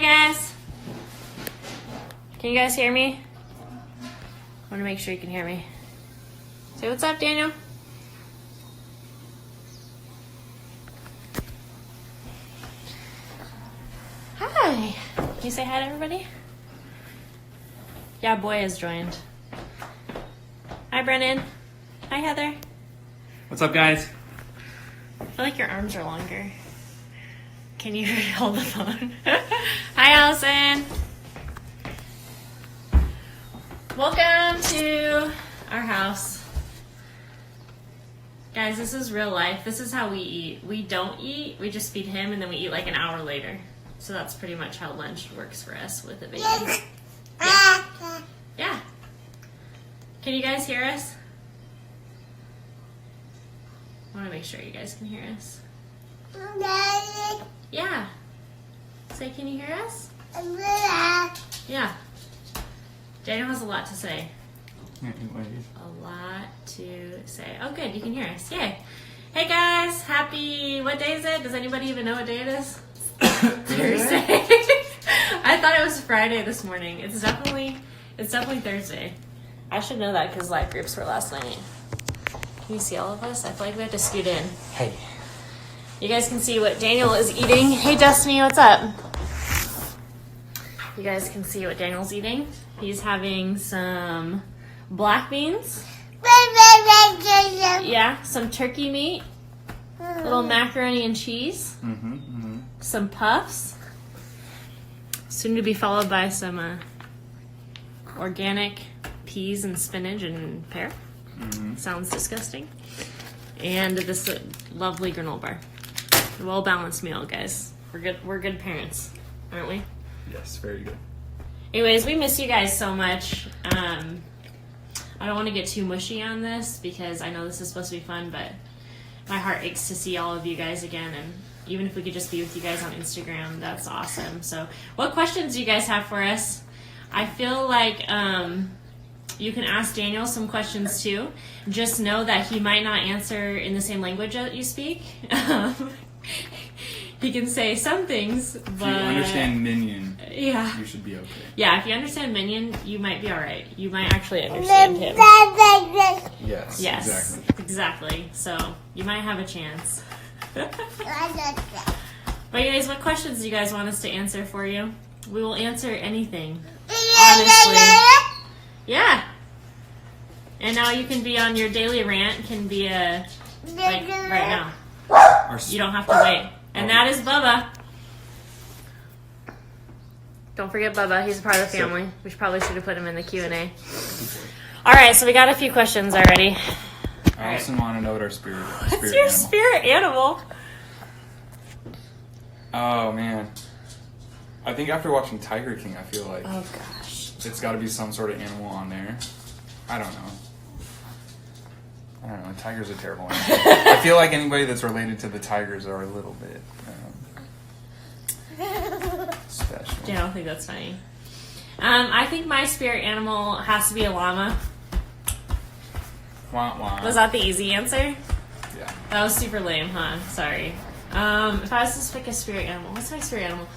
Hi guys. Can you guys hear me? I want to make sure you can hear me. Say what's up, Daniel. Hi. Can you say hi to everybody? Yeah, boy has joined. Hi, Brennan. Hi, Heather. What's up, guys? I feel like your arms are longer. Can you hold the phone? Hi, Allison. Welcome to our house. Guys, this is real life. This is how we eat. We don't eat. We just feed him, and then we eat like an hour later. So that's pretty much how lunch works for us with a baby. Yeah. Yeah. Can you guys hear us? I want to make sure you guys can hear us. Yeah. Say, can you hear us? Yeah. Daniel has a lot to say. Anyways. A lot to say. Oh, good. You can hear us. Yay. Hey, guys. Happy... What day is it? Does anybody even know what day it is? Thursday. I thought it was Friday this morning. It's definitely Thursday. I should know that because live groups were last night. Can you see all of us? I feel like we have to scoot in. Hey. You guys can see what Daniel is eating. Hey, Destiny, what's up? You guys can see what Daniel's eating. He's having some black beans. Yeah, some turkey meat. A little macaroni and cheese. Some puffs. Soon to be followed by some organic peas and spinach and pear. Sounds disgusting. And this lovely granola bar. A well-balanced meal, guys. We're good parents, aren't we? Yes, very good. Anyways, we miss you guys so much. I don't want to get too mushy on this because I know this is supposed to be fun, but my heart aches to see all of you guys again. And even if we could just be with you guys on Instagram, that's awesome. So what questions do you guys have for us? I feel like you can ask Daniel some questions too. Just know that he might not answer in the same language that you speak. He can say some things, but... If you understand Minion, yeah, you should be okay. Yeah, if you understand Minion, you might be alright. You might actually understand him. Yes, Exactly. So, you might have a chance. But anyways, what questions do you guys want us to answer for you? We will answer anything. Honestly. Yeah. And now you can be on your daily rant, can be like right now. You don't have to wait. And that is Bubba. Don't forget Bubba. He's a part of the family. We probably should have put him in the Q&A. All right, so we got a few questions already. I also want to know what our spirit What's your animal. spirit animal? Oh, man. I think after watching Tiger King, I feel like Oh, gosh. it's got to be some sort of animal on there. I don't know. Tigers are terrible animals. I feel like anybody that's related to the tigers are a little bit special. I don't think that's funny. I think my spirit animal has to be a llama. Wah, wah. Was that the easy answer? Yeah. That was super lame, huh? Sorry. If I was to pick a spirit animal, what's my spirit animal?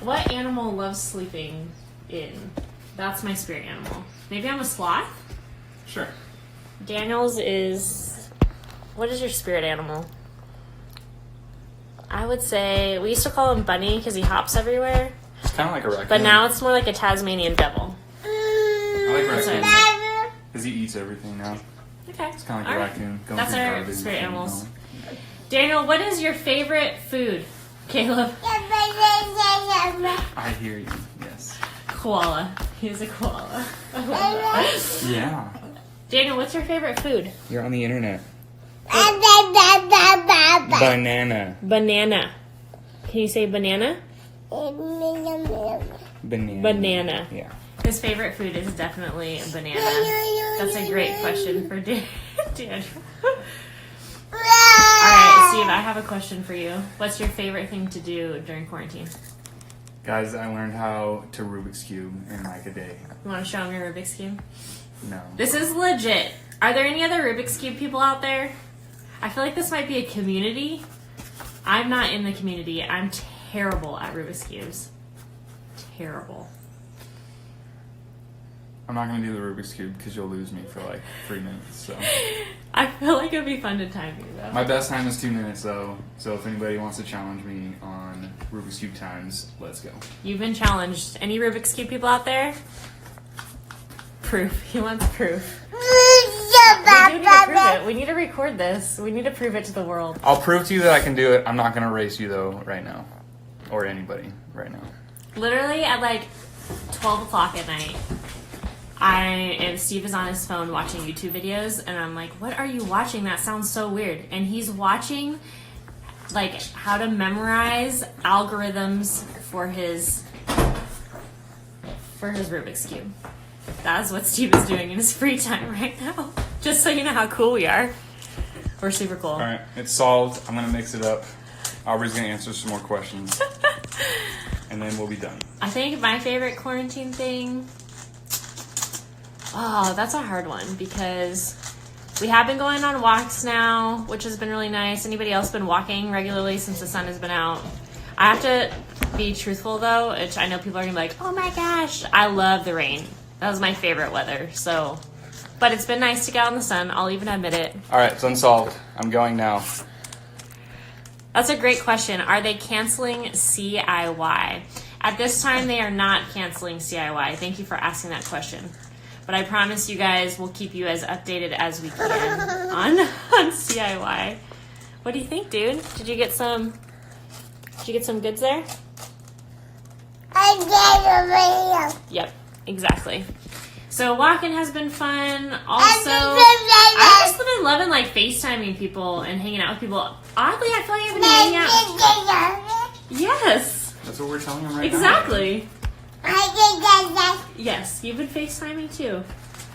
What animal loves sleeping in? That's my spirit animal. Maybe I'm a sloth? Sure. Daniel's is... What is your spirit animal? I would say... We used to call him Bunny because he hops everywhere. It's kind of like a raccoon. But now it's more like a Tasmanian devil. I like raccoon. Because he eats everything now. Okay. It's kind of like a raccoon. Going That's through our garbage spirit and animals. going. Daniel, what is your favorite food? Caleb? I hear you, yes. Koala. He's a koala. I love that. Yeah. Daniel, what's your favorite food? You're on the internet. Banana. Banana. Can you say banana? Banana. Banana. Yeah. His favorite food is definitely a banana. That's a great question for Daniel. Alright, Steve, I have a question for you. What's your favorite thing to do during quarantine? Guys, I learned how to Rubik's Cube in like a day. You want to show him your Rubik's Cube? No. This is legit. Are there any other Rubik's Cube people out there? I feel like this might be a community. I'm not in the community. I'm terrible at Rubik's Cubes. terrible. I'm not gonna do the Rubik's Cube because you'll lose me for like 3 minutes. So I feel like it'd be fun to time you though. my best time is 2 minutes though. So if anybody wants to challenge me on Rubik's Cube times, let's go. You've been challenged. Any Rubik's Cube people out there? Proof. He wants proof. We do need to prove it. We need to record this. We need to prove it to the world. I'll prove to you that I can do it. I'm not gonna race you though right now, or anybody right now. Literally at like 12 o'clock at night, Steve is on his phone watching YouTube videos, and I'm like, what are you watching? That sounds so weird. And he's watching like how to memorize algorithms for his Rubik's Cube. That's what Steve is doing in his free time right now. Just so you know how cool we are. We're super cool. All right, it's solved. I'm gonna mix it up. Aubrey's gonna answer some more questions, and then we'll be done. I think my favorite quarantine thing. Oh, that's a hard one because we have been going on walks now, which has been really nice. Anybody else been walking regularly since the sun has been out? I have to be truthful though, which I know people are gonna be like, oh my gosh, I love the rain. That was my favorite weather. So, but it's been nice to get out in the sun. I'll even admit it. All right, it's unsolved. I'm going now. That's a great question. Are they canceling CIY? At this time, they are not canceling CIY. Thank you for asking that question. But I promise you guys we'll keep you as updated as we can on CIY. What do you think, dude? Did you get some goods there? Yep, exactly. So walking has been fun. Also, I've just been loving like FaceTiming people and hanging out with people. Oddly, I feel like I've been hanging out. Yes. That's what we're telling him right exactly. Yes, you've been FaceTiming too.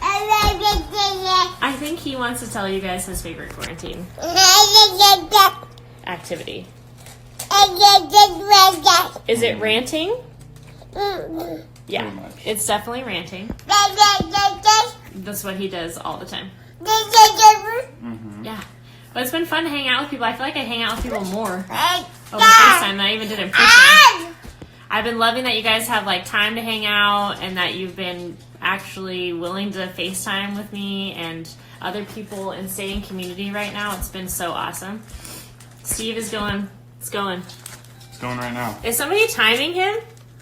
I think he wants to tell you guys his favorite quarantine activity. Is it ranting? Yeah, it's definitely ranting. That's what he does all the time. Mm-hmm. Yeah, but it's been fun to hang out with people. I feel like I hang out with people more over FaceTime than I even did in person. I've been loving that you guys have like time to hang out and that you've been actually willing to FaceTime with me and other people and stay in community right now. It's been so awesome. Steve is going. It's going. It's going right now. Is somebody timing him?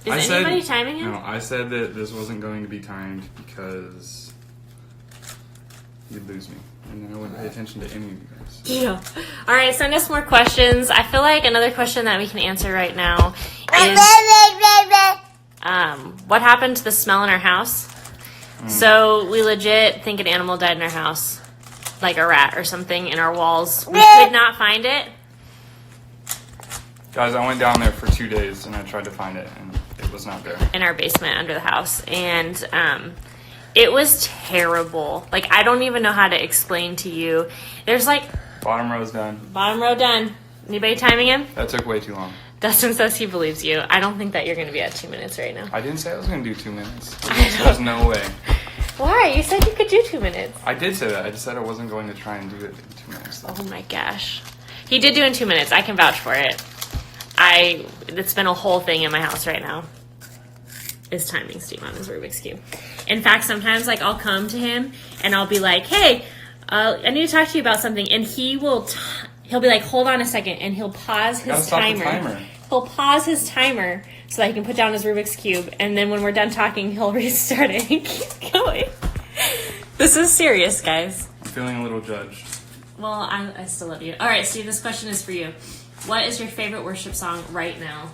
Is anybody timing him? No, I said that this wasn't going to be timed because you'd lose me. And then I wouldn't pay attention to any of you guys. Yeah. All right, send us more questions. I feel like another question that we can answer right now is what happened to the smell in our house? So we legit think an animal died in our house, like a rat or something in our walls. We could not find it. Guys, I went down there for 2 days and I tried to find it and it was not there. In our basement under the house. And it was terrible. Like, I don't even know how to explain to you. There's like... Bottom row's done. Bottom row done. Anybody timing him? That took way too long. Dustin says he believes you. I don't think that you're going to be at 2 minutes right now. I didn't say I was going to do 2 minutes. There's no way. Why? You said you could do 2 minutes. I did say that. I just said I wasn't going to try and do it in 2 minutes. Though. Oh my gosh. He did do in 2 minutes. I can vouch for it. It's been a whole thing in my house right now. Is timing Steve on his Rubik's Cube. In fact, sometimes like I'll come to him and I'll be like, hey, I need to talk to you about something. And he'll be like, hold on a second. And he'll pause his timer. He'll pause his timer so that he can put down his Rubik's Cube. And then when we're done talking, he'll restart it and keep going. This is serious, guys. I'm feeling a little judged. Well, I still love you. All right, Steve, this question is for you. What is your favorite worship song right now?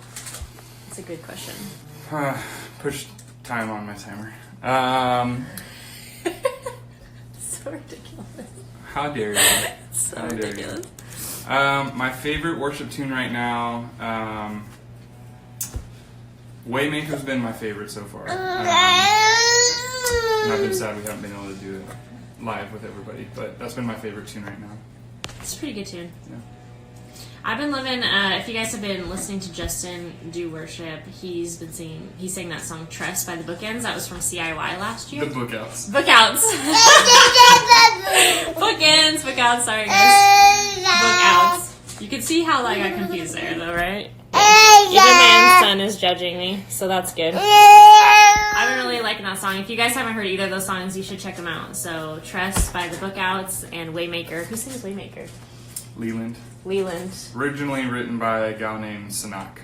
That's a good question. Push time on my timer. So ridiculous. How dare you? So How ridiculous. Dare you? My favorite worship tune right now, Waymaker's been my favorite so far. And I've been sad we haven't been able to do it live with everybody, but that's been my favorite tune right now. It's a pretty good tune. Yeah. I've been loving, if you guys have been listening to Justin do worship, he sang that song Trust by the Bookends. That was from CIY last year. The Bookouts. Bookouts. Bookouts, sorry guys. Bookouts. You can see how I got confused there though, right? man's son is judging me, so that's good. I've been really liking that song. If you guys haven't heard either of those songs, you should check them out. So, Trust by the Bookouts and Waymaker. Who sings Waymaker? Leland. Originally written by a gal named Sanak.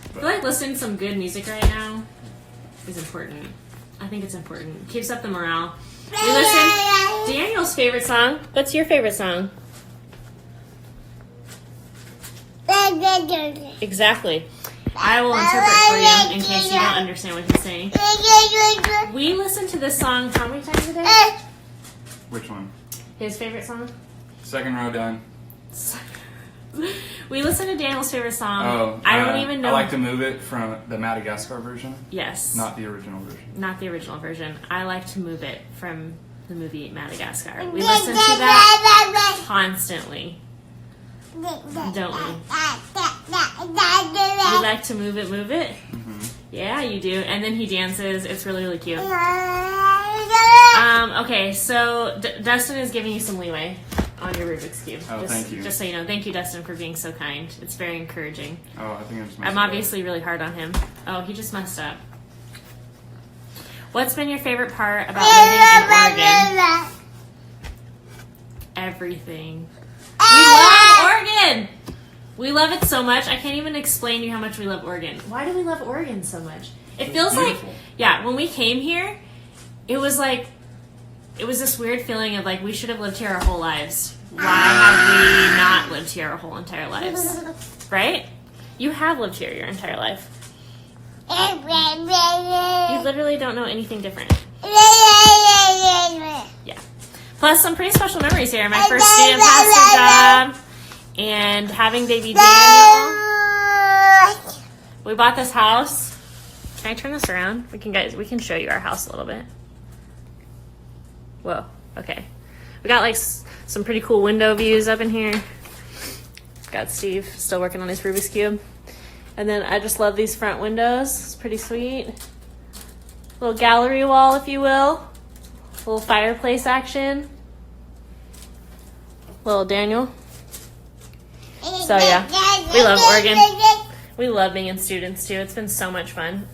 I feel like listening to some good music right now is important. I think it's important. Keeps up the morale. We listen. Daniel's favorite song. What's your favorite song? Exactly. I will interpret for you in case you don't understand what he's saying. We listen to this song how many times a day? Which one? His favorite song? Second row down. We listen to Daniel's favorite song. Oh, I don't even know. I like to move it from the Madagascar version. Yes. Not the original version. Not the original version. I like to move it from the movie Madagascar. We listen to that constantly. Don't we? You like to move it, move it? Mm-hmm. Yeah, you do. And then he dances. It's really, really cute. Okay, so Dustin is giving you some leeway on your Rubik's Cube. Oh, thank you. Just so you know. Thank you, Dustin, for being so kind. It's very encouraging. Oh, I think I'm obviously really hard on him. Oh, he just messed up. What's been your favorite part about living in Oregon? Everything. We love Oregon! We love it so much. I can't even explain to you how much we love Oregon. Why do we love Oregon so much? It feels beautiful. like, yeah, when we came here, it was this weird feeling of like we should have lived here our whole lives. Why have we not lived here our whole entire lives? Right? You have lived here your entire life. You literally don't know anything different. Yeah. Plus some pretty special memories here. My first student pastor job and having baby Daniel. We bought this house. Can I turn this around? We can show you our house a little bit. Whoa. Okay. We got like some pretty cool window views up in here. Got Steve still working on his Rubik's Cube. And then I just love these front windows. It's pretty sweet. Little gallery wall, if you will. Little fireplace action. Little Daniel. So yeah, we love Oregon. We love being in students too. It's been so much fun.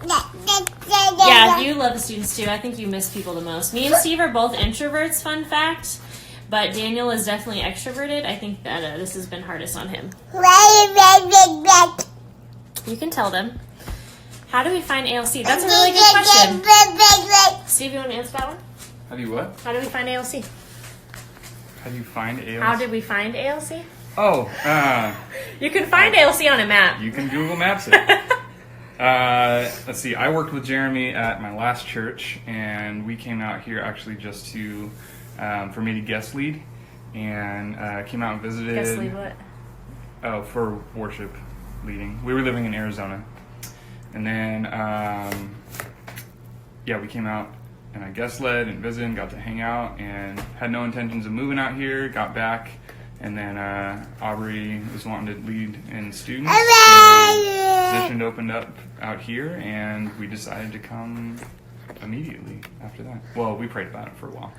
Yeah, you love the students too. I think you miss people the most. Me and Steve are both introverts, fun fact. But Daniel is definitely extroverted. I think that this has been hardest on him. You can tell them. How do we find ALC? That's a really good question. Steve, you want to answer that one? How do you what? How do we find ALC? How do you find ALC? How did we find ALC? Oh, You can find ALC on a map. you can Google Maps it. Let's see. I worked with Jeremy at my last church, and we came out here actually just to, for me to guest lead, and came out and visited. Guest lead what? Oh, for worship leading. We were living in Arizona, and then we came out and I guest led and visited and got to hang out and had no intentions of moving out here. Got back. And then Aubrey was wanting to lead in students. And position opened up out here, and we decided to come immediately after that. Well, we prayed about it for a while.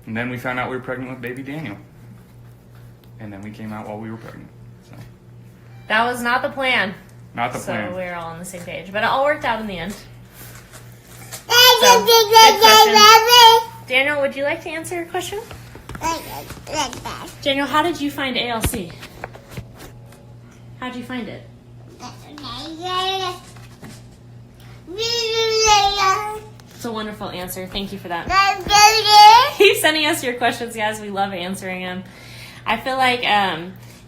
And then we found out we were pregnant with baby Daniel. And then we came out while we were pregnant. So That was not the plan. Not the plan. So we're all on the same page. But it all worked out in the end. So, good question. Daniel, would you like to answer your question? Daniel, how did you find ALC? How did you find it? It's a wonderful answer. Thank you for that. Keep sending us your questions, guys. We love answering them. I feel like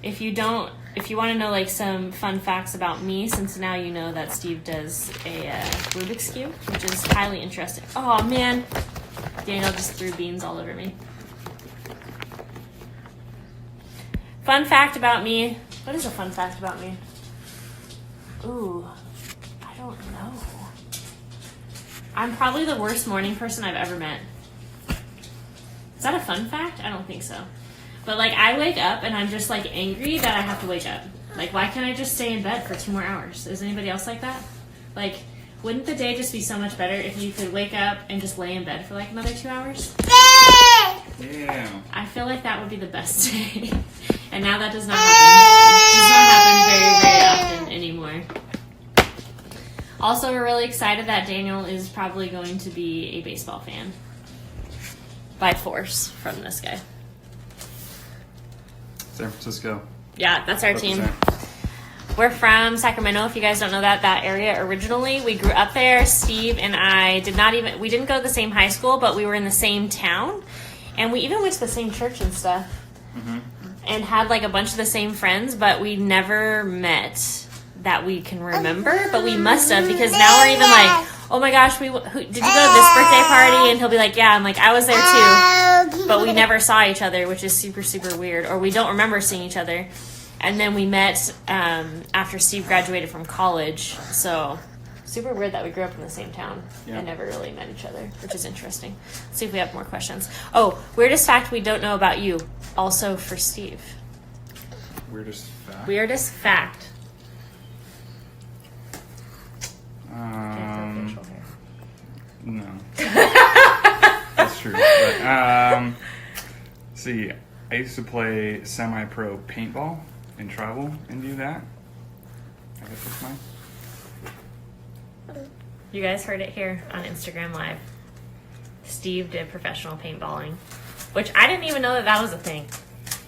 if you want to know like some fun facts about me, since now you know that Steve does a Rubik's Cube, which is highly interesting. Oh man, Daniel just threw beans all over me. Fun fact about me. What is a fun fact about me? Ooh, I don't know. I'm probably the worst morning person I've ever met. Is that a fun fact? I don't think so. But like I wake up and I'm just like angry that I have to wake up. Like why can't I just stay in bed for 2 more hours? Is anybody else like that? Like wouldn't the day just be so much better if you could wake up and just lay in bed for like another 2 hours? Yeah. I feel like that would be the best day. And now that does not happen. It does not happen very, very often anymore. Also, we're really excited that Daniel is probably going to be a baseball fan. By force from this guy. San Francisco. Yeah, that's our team. Represent. We're from Sacramento, if you guys don't know that area originally. We grew up there. Steve and I we didn't go to the same high school, but we were in the same town. And we even went to the same church and stuff. Mm-hmm. And had like a bunch of the same friends, but we never met that we can remember. But we must have, because now we're even like, oh my gosh, did you go to this birthday party? And he'll be like, yeah. I'm like, I was there too. But we never saw each other, which is super, super weird. Or we don't remember seeing each other. And then we met after Steve graduated from college. So super weird that we grew up in the same town and never really met each other, which is interesting. Let's see if we have more questions. Oh, weirdest fact we don't know about you, also for Steve. Weirdest fact? Weirdest fact. No. That's true. But, see, I used to play semi-pro paintball and travel and do that. I guess that's mine. You guys heard it here on Instagram Live. Steve did professional paintballing, which I didn't even know that was a thing.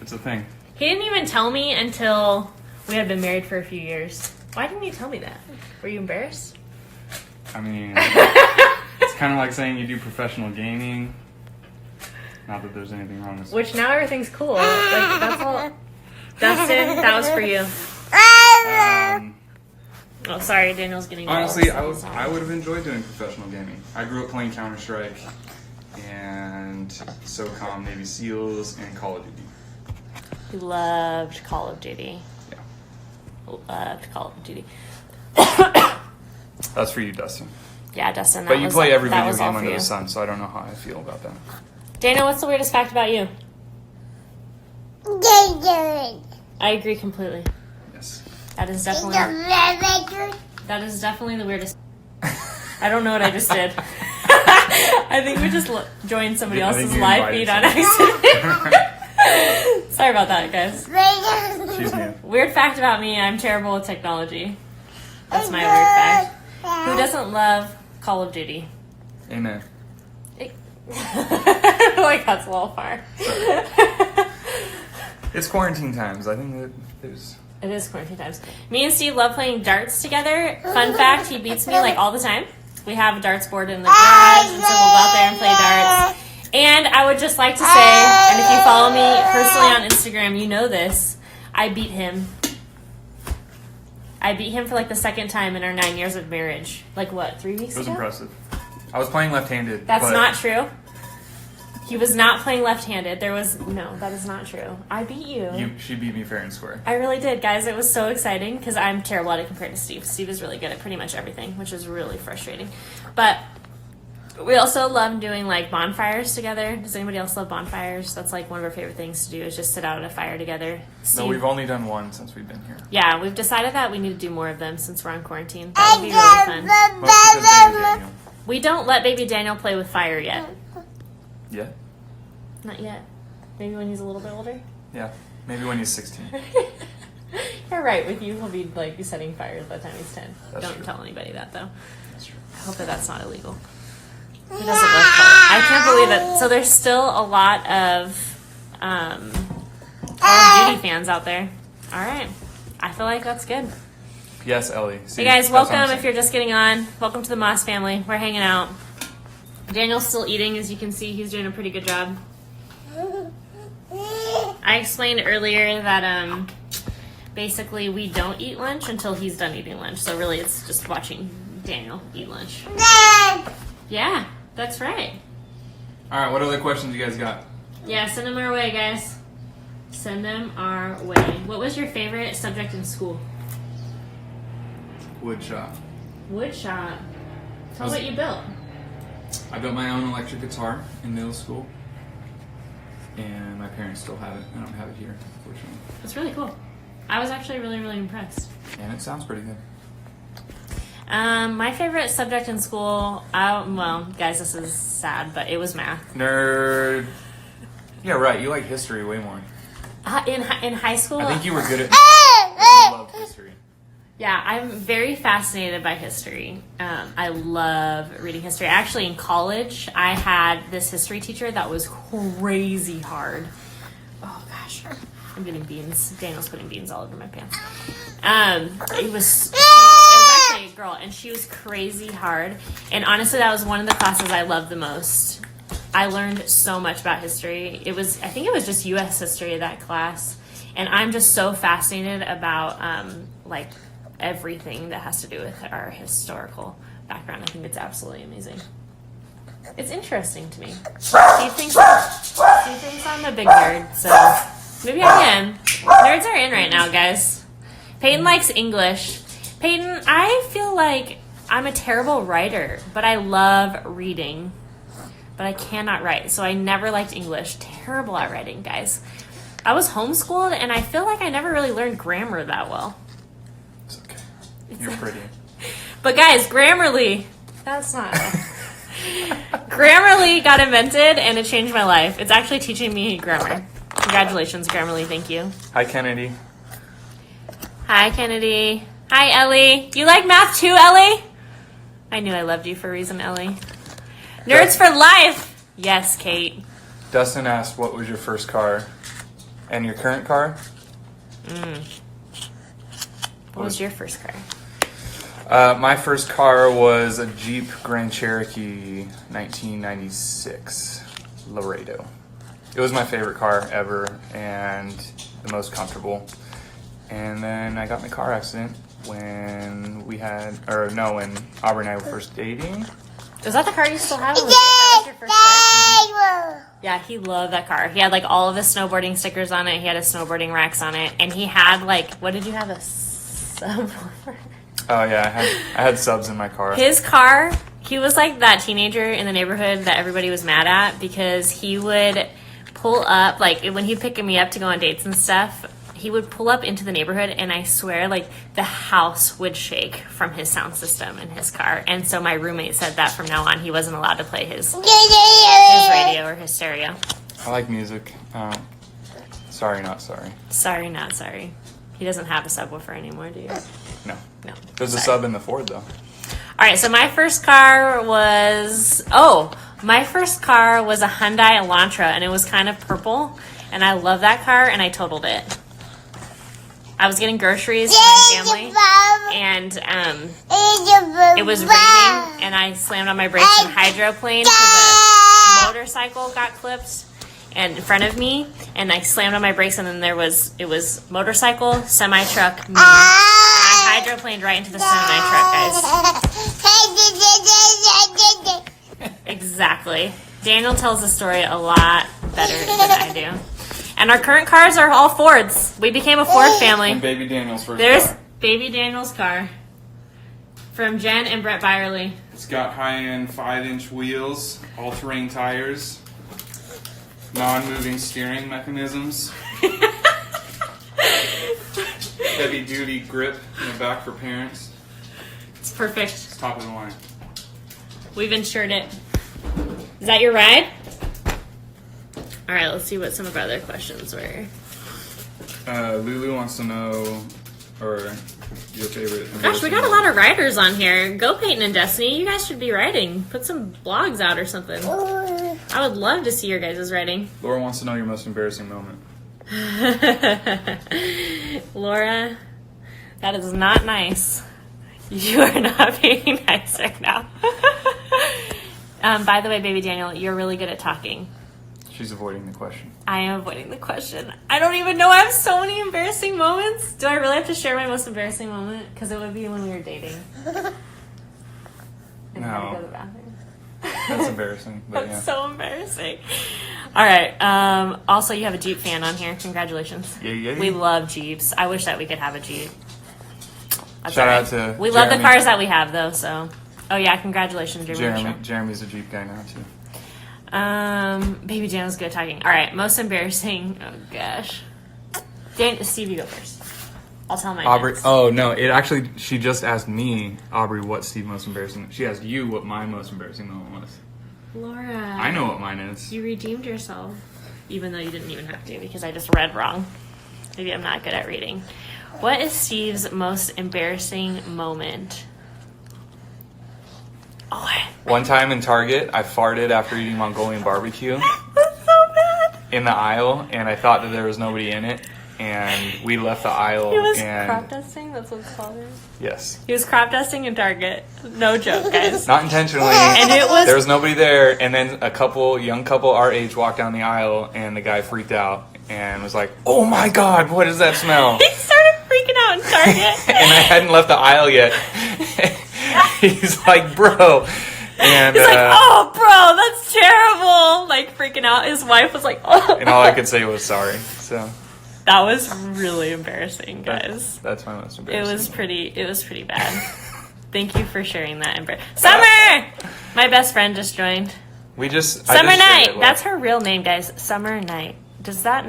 It's a thing. He didn't even tell me until we had been married for a few years. Why didn't you tell me that? Were you embarrassed? I mean, it's kind of like saying you do professional gaming. Not that there's anything wrong with it. Which now everything's cool. Like, that's all. Dustin, that was for you. Oh, sorry, Daniel's getting honestly, I would have enjoyed doing professional gaming. I grew up playing Counter-Strike and SOCOM, Navy SEALs, and Call of Duty. He loved Call of Duty. Yeah. Loved Call of Duty. That's for you, Dustin. Yeah, Dustin. But you play every video game under the sun, so I don't know how I feel about that. Daniel, what's the weirdest fact about you? I agree completely. Yes. That is definitely the weirdest. I don't know what I just did. I think we just joined somebody else's live feed on accident. Sorry about that, guys. She's new. Weird fact about me, I'm terrible with technology. That's my weird fact. Who doesn't love Call of Duty? Amen. Like, that's a little far. It's quarantine times. I think that there's... It is quarantine times. Me and Steve love playing darts together. Fun fact, he beats me like all the time. We have a darts board in the garage, and so we'll go out there and play darts. And I would just like to say, and if you follow me personally on Instagram, you know this, I beat him. I beat him for like the second time in our 9 years of marriage. Like what, 3 weeks ago? It was impressive. I was playing left-handed. That's not true. He was not playing left-handed. No, that is not true. I beat you. She beat me fair and square. I really did, guys. It was so exciting because I'm terrible at it compared to Steve. Steve is really good at pretty much everything, which is really frustrating. But we also love doing like bonfires together. Does anybody else love bonfires? That's like one of our favorite things to do is just sit out at a fire together. Steve, no, we've only done one since we've been here. Yeah, we've decided that we need to do more of them since we're on quarantine. That would be really fun. Most because Baby Daniel. We don't let baby Daniel play with fire yet. Yeah? Not yet. Maybe when he's a little bit older? Yeah. Maybe when he's 16. You're right. With you, he'll be like setting fires by the time he's 10. That's Don't true. tell anybody that, though. That's true. I hope that's not illegal. He doesn't love fire. I can't believe it. So there's still a lot of Call of Duty fans out there. All right. I feel like that's good. Yes, Ellie. See, hey, guys. Welcome if you're just getting on. Welcome to the Moss family. We're hanging out. Daniel's still eating. As you can see, he's doing a pretty good job. I explained earlier that basically we don't eat lunch until he's done eating lunch. So really it's just watching Daniel eat lunch. Yeah, that's right. All right, what other questions you guys got? Yeah, send them our way, guys. Send them our way. What was your favorite subject in school? Wood shop. Wood shop. Tell me what you built. I built my own electric guitar in middle school. And my parents still have it. I don't have it here, unfortunately. That's really cool. I was actually really, really impressed. And it sounds pretty good. My favorite subject in school, well, guys, this is sad, but it was math. Nerd. Yeah, right. You like history way more. In high school, I think you were good at. You loved history. yeah, I'm very fascinated by history. I love reading history. Actually, in college, I had this history teacher that was crazy hard. Oh gosh, I'm getting beans. Daniel's putting beans all over my pants. It was actually a girl, and she was crazy hard. And honestly, that was one of the classes I loved the most. I learned so much about history. I think it was just U.S. history, that class. And I'm just so fascinated about, like, everything that has to do with our historical background. I think it's absolutely amazing. It's interesting to me. Steve thinks I'm a big nerd, so maybe I am. Nerds are in right now, guys. Peyton likes English. Peyton, I feel like I'm a terrible writer, but I love reading. But I cannot write, so I never liked English. Terrible at writing, guys. I was homeschooled, and I feel like I never really learned grammar that well. It's okay. You're pretty. But guys, Grammarly, that's not... Grammarly got invented, and it changed my life. It's actually teaching me grammar. Congratulations, Grammarly. Thank you. Hi, Kennedy. Hi, Kennedy. Hi, Ellie. You like math too, Ellie? I knew I loved you for a reason, Ellie. Nerds for life. Yes, Kate. Dustin asked, what was your first car? And your current car? What was your first car? My first car was a Jeep Grand Cherokee 1996 Laredo. It was my favorite car ever and the most comfortable. And then I got in a car accident when when Aubrey and I were first dating. Was that the car you still have? That was your first car? Yeah, he loved that car. He had like all of his snowboarding stickers on it. He had his snowboarding racks on it, and he had like, what did you have, a subwoofer? Oh yeah, I had subs in my car. His car, he was like that teenager in the neighborhood that everybody was mad at because he would pull up, like when he'd pick me up to go on dates and stuff, he would pull up into the neighborhood, and I swear, like, the house would shake from his sound system in his car. And so my roommate said that from now on, he wasn't allowed to play his radio or his stereo. I like music. Sorry, not sorry. Sorry, not sorry. He doesn't have a subwoofer anymore, do you? No. No. There's a sub in the Ford, though. All right, so my first car was a Hyundai Elantra, and it was kind of purple, and I love that car, and I totaled it. I was getting groceries for my family, and it was raining, and I slammed on my brakes and hydroplaned because a motorcycle got clipped in front of me, and I slammed on my brakes, and then it was motorcycle, semi-truck, me. And I hydroplaned right into the semi-truck, guys. Exactly. Daniel tells the story a lot better than I do. And our current cars are all Fords. We became a Ford family. And baby Daniel's first There's car. baby Daniel's car. From Jen and Brett Byerly. It's got high-end 5-inch wheels, all-terrain tires, non-moving steering mechanisms, heavy-duty grip in the back for parents. It's perfect. It's top of the line. We've insured it. Is that your ride? All right, let's see what some of our other questions were. Lulu wants to know, or your favorite. Gosh, we got a lot of writers on here. Go Peyton and Destiny. You guys should be writing. Put some blogs out or something. I would love to see your guys' writing. Laura wants to know your most embarrassing moment. Laura, that is not nice. You are not being nice right now. By the way, baby Daniel, you're really good at talking. She's avoiding the question. I am avoiding the question. I don't even know. I have so many embarrassing moments. Do I really have to share my most embarrassing moment? Because it would be when we were dating. And I had to go to the bathroom. That's embarrassing. But That's yeah. so embarrassing. All right. Also, you have a Jeep fan on here. Congratulations. Yeah. We love Jeeps. I wish that we could have a Jeep. That's Shout all out to We love the Jeremy. cars that we have, though. So, oh yeah, congratulations, Jeremy. Jeremy's a Jeep guy now too. Baby Daniel's good at talking. All right, most embarrassing. Oh gosh, Steve, you go first. I'll tell my Aubrey. next. Oh no! It actually, she just asked me, Aubrey, what's Steve's most embarrassing. She asked you what my most embarrassing moment was. Laura. I know what mine is. You redeemed yourself. even though you didn't even have to because I just read wrong. Maybe I'm not good at reading. What is Steve's most embarrassing moment? Oh, One time in Target, I farted after eating Mongolian barbecue that's so bad. in the aisle, and I thought that there was nobody in it, and we left the aisle. He was and crop dusting? That's what it's called. yes, He was crop dusting in Target. No joke, guys. not intentionally. And it was... There was nobody there, and then young couple our age walked down the aisle, and the guy freaked out and was like, "Oh my God, what is that smell?" He started freaking out in Target. And I hadn't left the aisle yet. He's like, "Bro." And, he's like, "Oh, bro, that's terrible!" Like freaking out. His wife was like, "Oh." And all I could say was sorry. So that was really embarrassing, guys. That's my most embarrassing. It was pretty bad. Thank you for sharing that. Summer, my best friend just joined. Summer Night. That's her real name, guys. Summer Night. Could that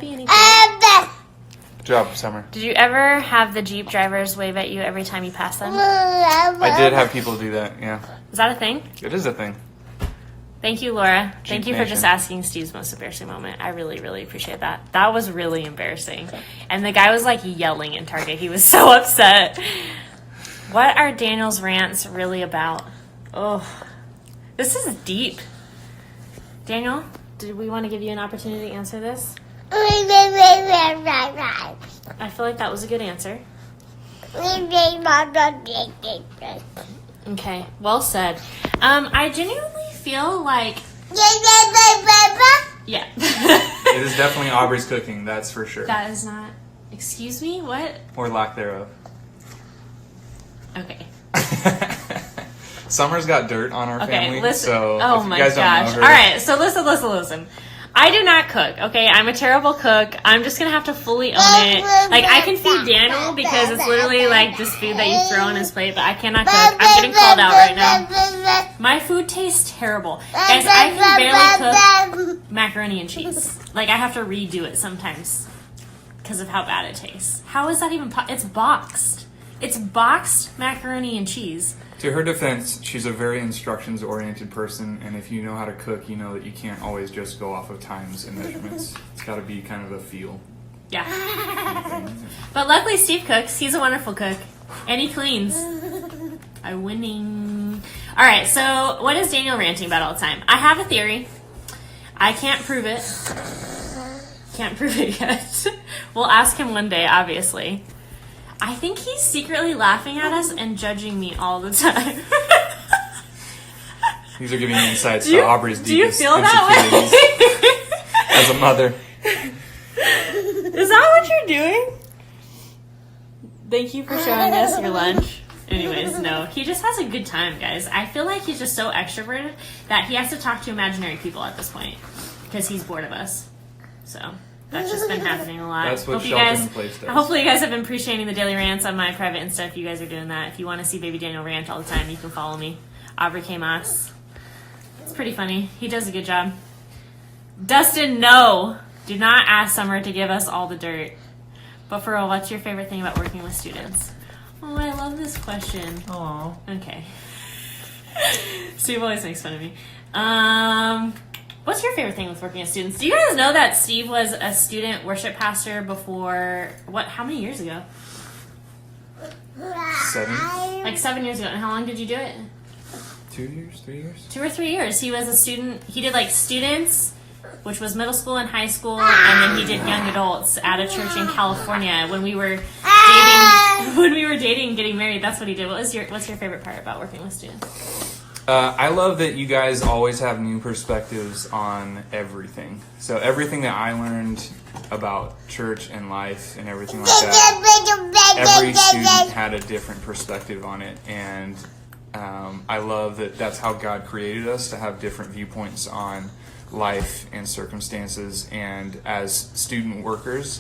be anything? Good job, Summer. Did you ever have the Jeep drivers wave at you every time you pass them? I did have people do that, yeah. Is that a thing? It is a thing. Thank you, Laura. Thank you for Nation. just asking Steve's most embarrassing moment. I really, really appreciate that. That was really embarrassing. And the guy was like yelling in Target. He was so upset. What are Daniel's rants really about? Oh, this is deep. Daniel, did we want to give you an opportunity to answer this? I feel like that was a good answer. Okay, well said. I genuinely feel like... Yeah. It is definitely Aubrey's cooking, that's for sure. That is not... Excuse me? What? Or lack thereof. Okay. Summer's got dirt on our family, listen. so Oh if you my guys gosh. don't know All her, right, so listen. I do not cook, okay? I'm a terrible cook. I'm just gonna have to fully own it. Like, I can feed Daniel because it's literally like just food that you throw on his plate, but I cannot cook. I'm getting called out right now. My food tastes terrible. Guys, I can barely cook macaroni and cheese. Like, I have to redo it sometimes because of how bad it tastes. How is that even it's boxed. It's boxed macaroni and cheese. To her defense, she's a very instructions-oriented person, and if you know how to cook, you know that you can't always just go off of times and measurements. It's got to be kind of a feel. Yeah. But luckily Steve cooks. He's a wonderful cook. And he cleans. I'm winning. Alright, so what is Daniel ranting about all the time? I have a theory. I can't prove it. Can't prove it yet. We'll ask him one day, obviously. I think he's secretly laughing at us and judging me all the time. These are giving you insights to Aubrey's deepest Do you feel that way? As a mother. Is that what you're doing? Thank you for showing us your lunch. Anyways, no. He just has a good time, guys. I feel like he's just so extroverted that he has to talk to imaginary people at this point because he's bored of us. So... that's just been happening a lot. That's what shelter in place does. Hopefully you guys have been appreciating the daily rants on my private Insta. If you guys are doing that, if you want to see Baby Daniel rant all the time, you can follow me. Aubrey K. Moss. It's pretty funny. He does a good job. Dustin, no! Do not ask Summer to give us all the dirt. But for real, what's your favorite thing about working with students? Oh, I love this question. Aww. Okay. Steve always makes fun of me. What's your favorite thing with working with students? Do you guys know that Steve was a student worship pastor before, how many years ago? 7? Like 7 years ago. And how long did you do it? 2 years? 3 years? 2 or 3 years. He was a student. He did like students, which was middle school and high school, and then he did young adults at a church in California when we were dating. When we were dating and getting married, that's what he did. What's your favorite part about working with students? I love that you guys always have new perspectives on everything. So everything that I learned about church and life and everything like that, every student had a different perspective on it. And I love that that's how God created us, to have different viewpoints on life and circumstances. And as student workers,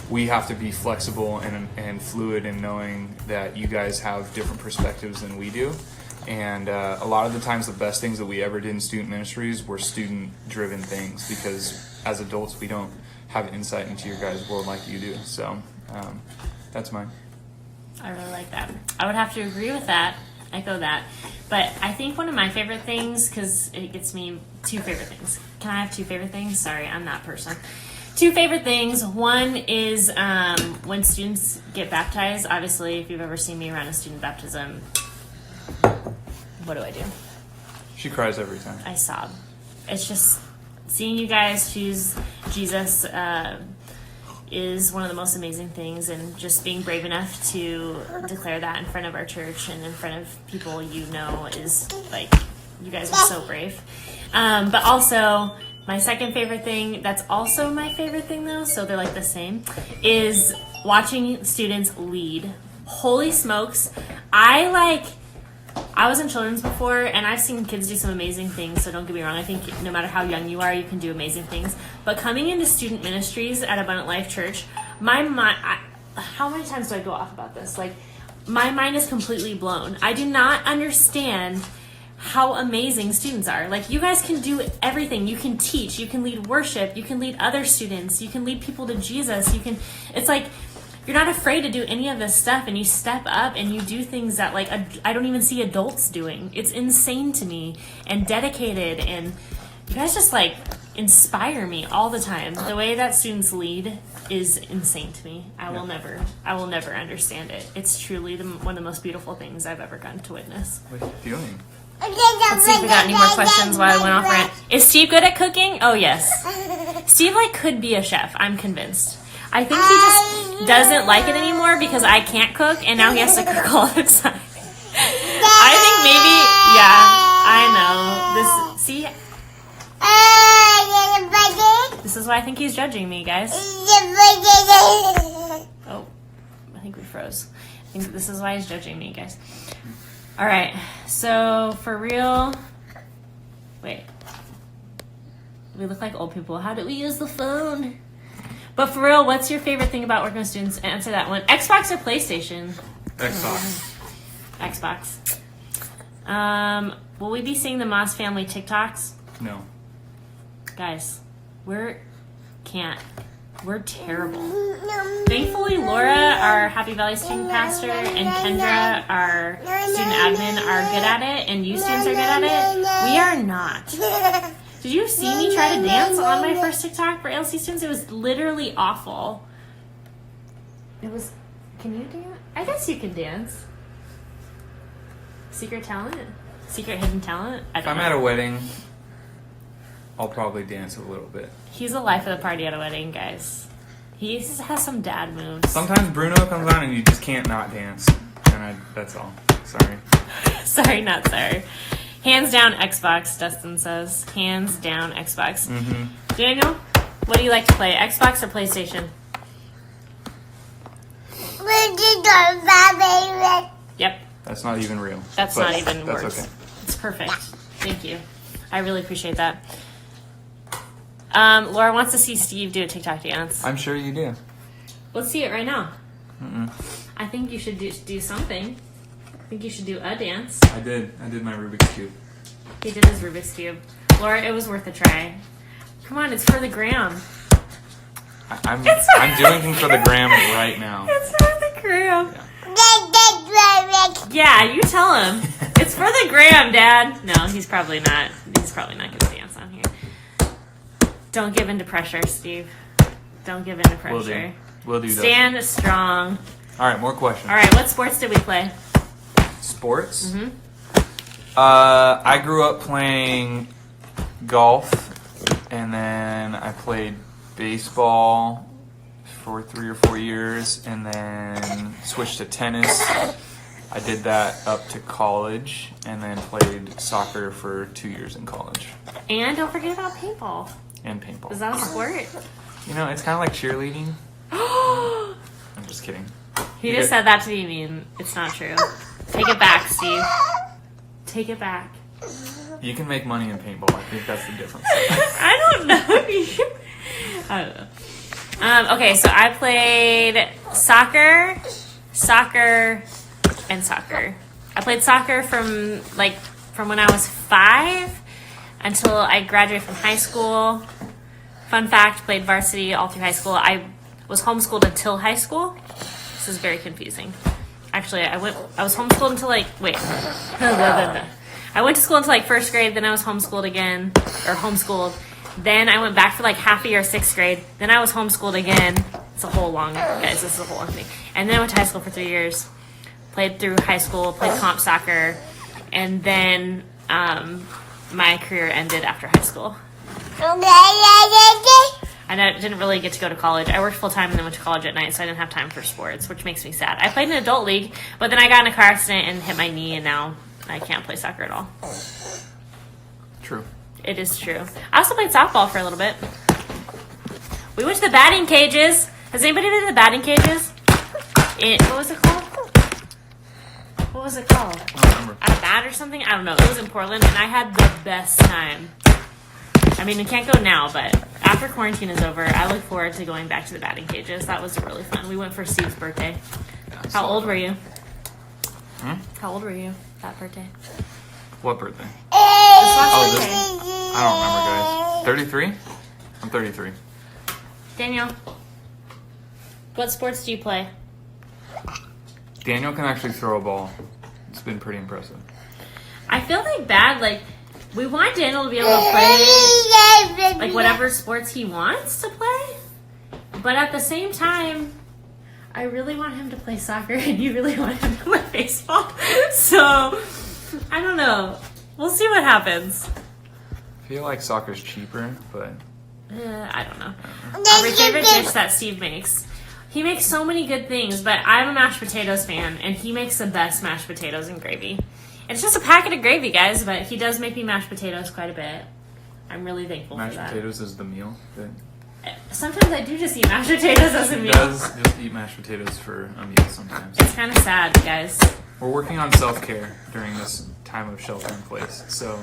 we have to be flexible and fluid in knowing that you guys have different perspectives than we do. And a lot of the times the best things that we ever did in student ministries were student-driven things, because as adults we don't have insight into your guys' world like you do. So that's mine. I really like that. I would have to agree with that. echo that. But I think one of my favorite things, because it gets me two favorite things. Can I have two favorite things? Sorry, I'm that person. Two favorite things. One is when students get baptized. Obviously, if you've ever seen me around a student baptism, what do? She cries every time. I sob. It's just seeing you guys choose Jesus is one of the most amazing things, and just being brave enough to declare that in front of our church and in front of people you know is like, you guys are so brave. But also, my second favorite thing, that's also my favorite thing though, so they're like the same, is watching students lead. Holy smokes. I was in children's before, and I've seen kids do some amazing things, so don't get me wrong. I think no matter how young you are, you can do amazing things. But coming into student ministries at Abundant Life Church, my mind, how many times do I go off about this? Like, my mind is completely blown. I do not understand how amazing students are. Like, you guys can do everything. You can teach, you can lead worship, you can lead other students, you can lead people to Jesus. It's like, you're not afraid to do any of this stuff, and you step up and you do things that like I don't even see adults doing. It's insane to me, and dedicated, and you guys just like inspire me all the time. The way that students lead is insane to me. I will never understand it. It's truly one of the most beautiful things I've ever gotten to witness. What are you doing? Let's see if we got any more questions while I went off rant. Is Steve good at cooking? Oh yes. Steve could be a chef. I'm convinced. I think he just doesn't like it anymore because I can't cook, and now he has to cook all the time. I think maybe, I know. This is why I think he's judging me, guys. Oh, I think we froze. I think this is why he's judging me, guys. All right, so for real, wait. We look like old people. How do we use the phone? But for real, what's your favorite thing about working with students? Answer that one. Xbox or PlayStation? Xbox. Will we be seeing the Moss family TikToks? No. Guys, we're terrible. Thankfully, Laura, our Happy Valley student pastor, and Kendra, our student admin, are good at it, and you students are good at it. We are not. Did you see me try to dance on my first TikTok for ALC students? It was literally awful. Can you dance? I guess you can dance. Secret talent? Secret hidden talent? If I'm at a wedding, I'll probably dance a little bit. He's the life of the party at a wedding, guys. He has some dad moves. Sometimes Bruno comes on and you just can't not dance. And that's all. Sorry. Sorry, not sorry. Hands down Xbox, Dustin says. Hands down Xbox. Mm-hmm. Daniel, what do you like to play? Xbox or PlayStation? Yep. That's not even real. That's not even words. That's okay. It's perfect. Thank you. I really appreciate that. Laura wants to see Steve do a TikTok dance. I'm sure you do. Let's see it right now. Mm-mm. I think you should do something. I think you should do a dance. I did my Rubik's Cube. He did his Rubik's Cube. Laura, it was worth a try. Come on, it's for the gram. I'm doing things for the gram right now. It's for the gram. Yeah. Yeah, you tell him. It's for the gram, Dad. No, he's probably not. He's probably not going to dance on here. Don't give in to pressure, Steve. Don't give in to pressure. We'll do. Stand strong. All right, more questions. All right, what sports did we play? Sports? Mm-hmm. I grew up playing golf, and then I played baseball for 3 or 4 years, and then switched to tennis. I did that up to college, and then played soccer for 2 years in college. And don't forget about paintball. And paintball. Is that a sport? You know, it's kind of like cheerleading. I'm just kidding. He just said that to be mean. It's not true. Take it back, Steve. Take it back. You can make money in paintball. I think that's the difference. I don't know. I don't know. Okay, so I played soccer, and soccer. I played soccer from when I was 5 until I graduated from high school. Fun fact, played varsity all through high school. I was homeschooled until high school. This is very confusing. I Actually, I was homeschooled until like, wait. I went to school until like 1st grade, then I was homeschooled again, or homeschooled. Then I went back for like half a year, 6th grade. Then I was homeschooled again. It's a whole long, guys, this is a whole long thing. And then I went to high school for 3 years. Played through high school, played comp soccer. And then my career ended after high school. And I didn't really get to go to college. I worked full time and then went to college at night, so I didn't have time for sports, which makes me sad. I played in an adult league, but then I got in a car accident and hit my knee, and now I can't play soccer at all. True. It is true. I also played softball for a little bit. We went to the batting cages. Has anybody been to the batting cages? What was it called? What was it called? I don't remember. At a bat or something? I don't know. It was in Portland, and I had the best time. I mean, I can't go now, but after quarantine is over, I look forward to going back to the batting cages. That was really fun. We went for Steve's birthday. How old were you? How old were you that birthday? What birthday? This last birthday. I don't remember, guys. 33? I'm 33. Daniel, what sports do you play? Daniel can actually throw a ball. It's been pretty impressive. I feel like we want Daniel to be able to play like whatever sports he wants to play, but at the same time, I really want him to play soccer and you really want him to play baseball. So, I don't know. We'll see what happens. I feel like soccer's cheaper, but I don't know. My favorite dish that Steve makes. He makes so many good things, but I'm a mashed potatoes fan, and he makes the best mashed potatoes and gravy. It's just a packet of gravy, guys, but he does make me mashed potatoes quite a bit. I'm really thankful for that. mashed potatoes is the meal. Sometimes I do just eat mashed potatoes as a He meal. does just eat mashed potatoes for a meal sometimes. It's kind of sad, guys. We're working on self-care during this time of shelter in place, so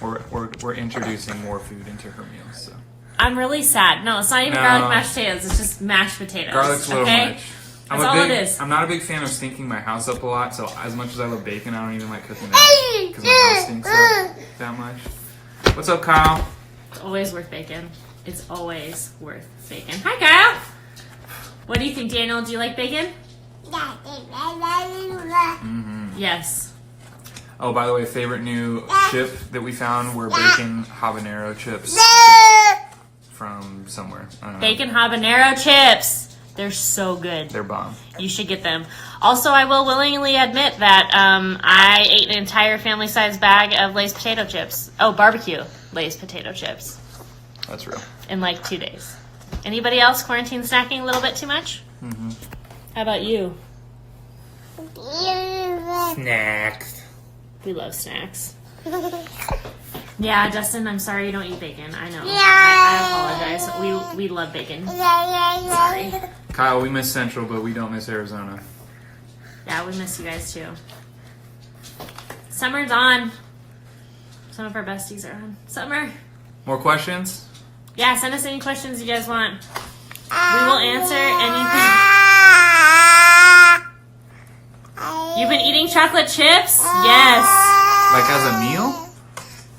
we're introducing more food into her meals. So. I'm really sad. No, it's not even garlic mashed potatoes. It's just mashed potatoes. Garlic's a little much. That's all it is. I'm not a big fan of stinking my house up a lot, so as much as I love bacon, I don't even like cooking that because my house stinks up that much. What's up, Kyle? It's always worth bacon. It's always worth bacon. Hi, Kyle. What do you think, Daniel? Do you like bacon? Mm-hmm. Yes. Oh, by the way, favorite new chip that we found were bacon habanero chips from somewhere. I don't know. Bacon habanero chips. They're so good. They're bomb. You should get them. Also, I will willingly admit that I ate an entire family-sized bag of Lay's potato chips. Oh, barbecue Lay's potato chips. That's real. In like 2 days. Anybody else quarantine snacking a little bit too much? Mm-hmm. How about you? Snacks. We love snacks. Yeah, Justin, I'm sorry you don't eat bacon. I know. I apologize. We love bacon. Sorry. Kyle, we miss Central, but we don't miss Arizona. Yeah, we miss you guys too. Summer's on. Some of our besties are on. Summer. More questions? Yeah, send us any questions you guys want. We will answer anything. You've been eating chocolate chips? Yes. Like as a meal?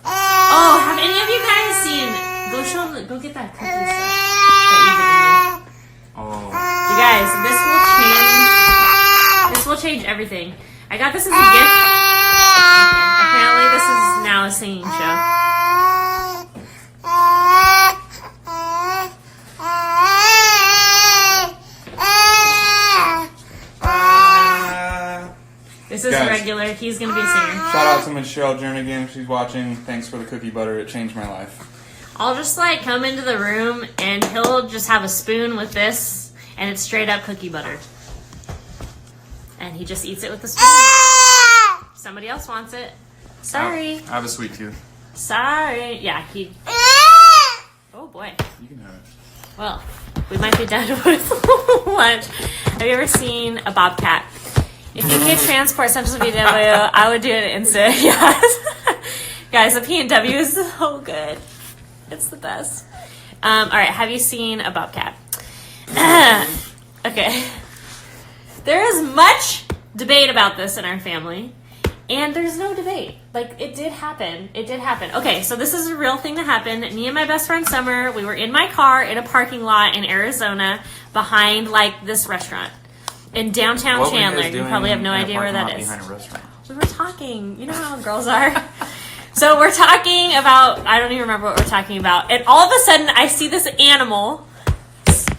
Oh, have any of you guys seen? Go get that cookie stuff that you've been eating. Oh. You guys, this will change everything. I got this as a gift. Apparently, this is now a singing show. This is Guys, regular. He's going to be a singer. Shout out to Michelle Jernigan if she's watching. Thanks for the cookie butter. It changed my life. I'll just like come into the room and he'll just have a spoon with this and it's straight up cookie butter. And he just eats it with the spoon. Somebody else wants it. Sorry. I have a sweet tooth. Sorry. Yeah, he... Oh boy. You can have it. Well, we might be done with lunch. Have you ever seen a bobcat? If you could transport Central VW, I would do it instant. Yes. Guys, the P&W is so good. It's the best. All right, have you seen a bobcat? Okay. There is much debate about this in our family, and there's no debate. Like, it did happen. It did happen. Okay, so this is a real thing that happened. Me and my best friend Summer, we were in my car in a parking lot in Arizona behind, like, this restaurant. in downtown What were you Chandler. guys You doing probably have no in a idea where parking that lot is. behind a restaurant? We were talking. You know how girls are. So we're talking about, I don't even remember what we're talking about. And all of a sudden, I see this animal.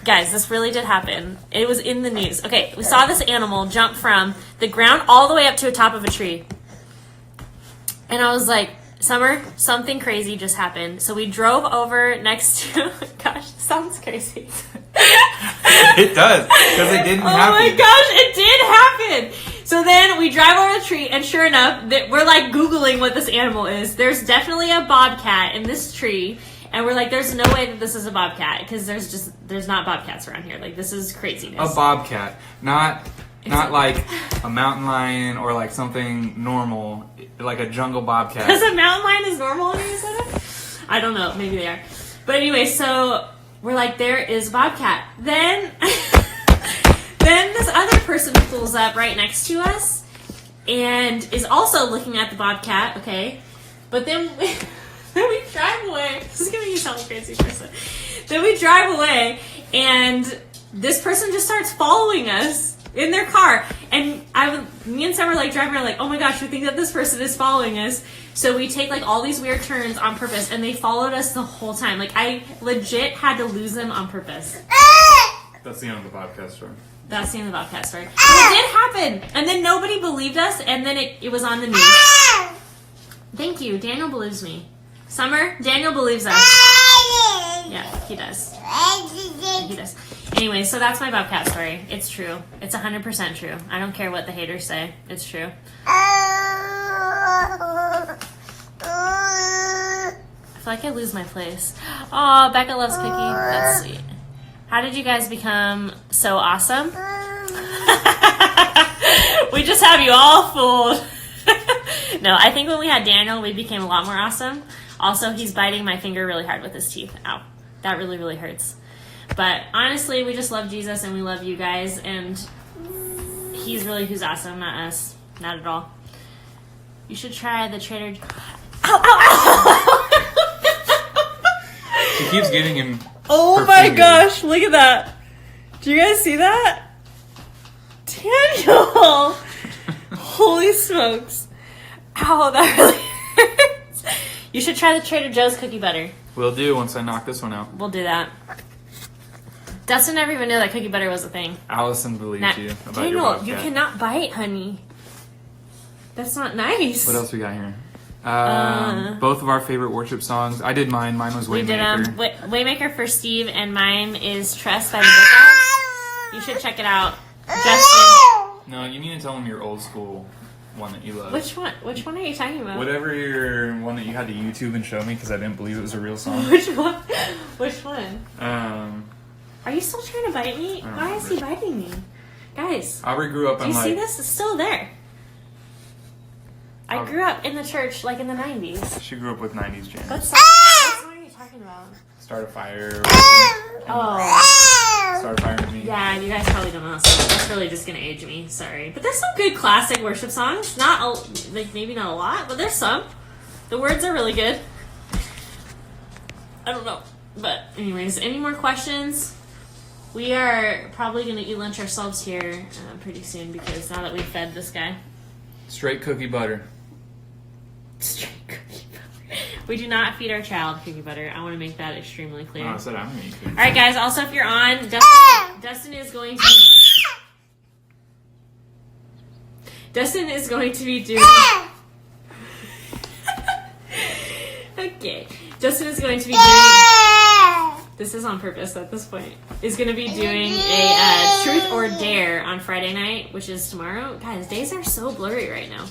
Guys, this really did happen. It was in the news. Okay, we saw this animal jump from the ground all the way up to the top of a tree. And I was like, Summer, something crazy just happened. So we drove over next to, gosh, this sounds crazy. It does, because it didn't happen. Oh my gosh, it did happen. So then we drive over the tree, and sure enough, we're like Googling what this animal is. There's definitely a bobcat in this tree, and we're like, there's no way that this is a bobcat, because there's not bobcats around here. Like, this is craziness. A bobcat, not like a mountain lion or like something normal, like a jungle bobcat. Because a mountain lion is normal in Minnesota? I don't know, maybe they are. But anyway, so we're like, there is a bobcat. Then this other person pulls up right next to us and is also looking at the bobcat, okay? But then we drive away. This is gonna make me sound like a crazy person. Then we drive away, and this person just starts following us in their car. And me and Sam were like driving around like, oh my gosh, we think that this person is following us. So we take like all these weird turns on purpose, and they followed us the whole time. Like, I legit had to lose them on purpose. That's the end of the bobcat story. That's the end of the bobcat story. But it did happen. And then nobody believed us, and then it was on the news. Thank you. Daniel believes me. Summer, Daniel believes us. Yeah, he does. He does. Anyway, so that's my bobcat story. It's true. It's 100% true. I don't care what the haters say. It's true. I feel like I lose my place. Oh, Becca loves Cookie. That's sweet. How did you guys become so awesome? We just have you all fooled. No, I think when we had Daniel, we became a lot more awesome. Also, he's biting my finger really hard with his teeth. Ow. That really, really hurts. But honestly, we just love Jesus and we love you guys. And he's really who's awesome, not us. Not at all. You should try the Trader... Ow, ow, ow! She keeps getting him. Oh my gosh, look at that. Do you guys see that? Daniel! Holy smokes. Ow, that really hurts. You should try the Trader Joe's cookie butter. Will do once I knock this one out. We'll do that. Dustin never even knew that cookie butter was a thing. Allison believes you about Daniel, your bobcat. you cannot bite, honey. That's not nice. What else we got here? Both of our favorite worship songs. I did mine. Mine was Waymaker. We did Waymaker for Steve, and mine is Trust by the Bookout. You should check it out. Justin. No, you need to tell them your old school one that you love. Which one? Which one are you talking about? Whatever your one that you had to YouTube and show me because I didn't believe it was a real song. Which one? Which one? Are you still trying to bite me? Why is he biting me? Guys. Aubrey grew up do on you see this? It's still there. I grew up in the church like in the 90s. She grew up with 90s jams. What song are you talking about? Start a Fire. Oh. Start a Fire with Me. Yeah, you guys probably don't know that song. That's really just gonna age me. Sorry, but there's some good classic worship songs. Maybe not a lot, but there's some. The words are really good. I don't know, but anyways, any more questions? We are probably gonna eat lunch ourselves here pretty soon because now that we've fed this guy. Straight cookie butter. Straight cookie butter. We do not feed our child cookie butter. I want to make that extremely clear. Oh, I said I'm gonna eat cookie butter. All right, guys. Also, if you're on, Dustin is going to. Dustin is going to be doing. Okay. Justin is going to be doing. This is on purpose at this point. Is going to be doing a truth or dare on Friday night, which is tomorrow. Guys, days are so blurry right now.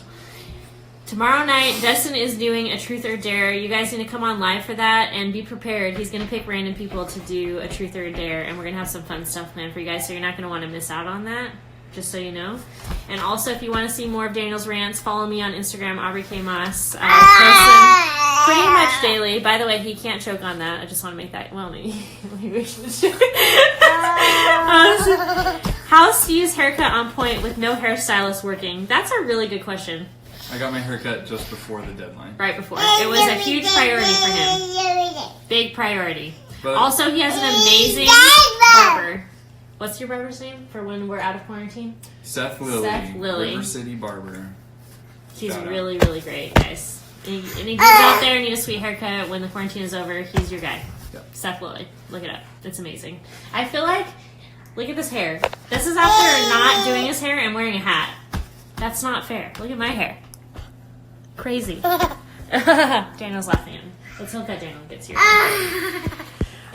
Tomorrow night, Dustin is doing a truth or dare. You guys need to come on live for that and be prepared. He's going to pick random people to do a truth or a dare, and we're going to have some fun stuff planned for you guys, so you're not going to want to miss out on that, just so you know. And also, if you want to see more of Daniel's rants, follow me on Instagram, Aubrey K. Moss. I post them pretty much daily. By the way, he can't choke on that. I just want to make that, well, maybe we should choke. How's Steve's haircut on point with no hairstylist working? That's a really good question. I got my haircut just before the deadline. Right before. It was a huge priority for him. Big priority. But also, he has an amazing barber. What's your barber's name for when we're out of quarantine? Seth Lilly. Seth Lilly. River City Barber. He's Shout out. really, really great, guys. Any dudes out there need a sweet haircut when the quarantine is over, he's your guy. Yep. Seth Lilly. Look it up. It's amazing. I feel like, look at this hair. This is after not doing his hair and wearing a hat. That's not fair. Look at my hair. Crazy. Daniel's laughing at me. Let's hope that Daniel gets here.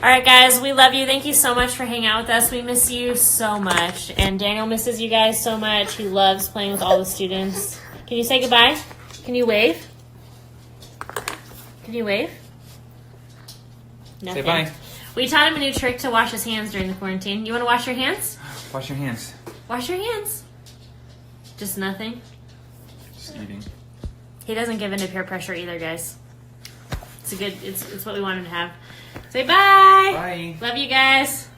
Alright guys, we love you. Thank you so much for hanging out with us. We miss you so much. And Daniel misses you guys so much. He loves playing with all the students. Can you say goodbye? Can you wave? Can you wave? Nothing. Say bye. We taught him a new trick to wash his hands during the quarantine. You want to wash your hands? Wash your hands. Wash your hands. Just nothing? Just eating. He doesn't give in to peer pressure either, guys. It's what we want him to have. Say bye. Bye. Love you guys.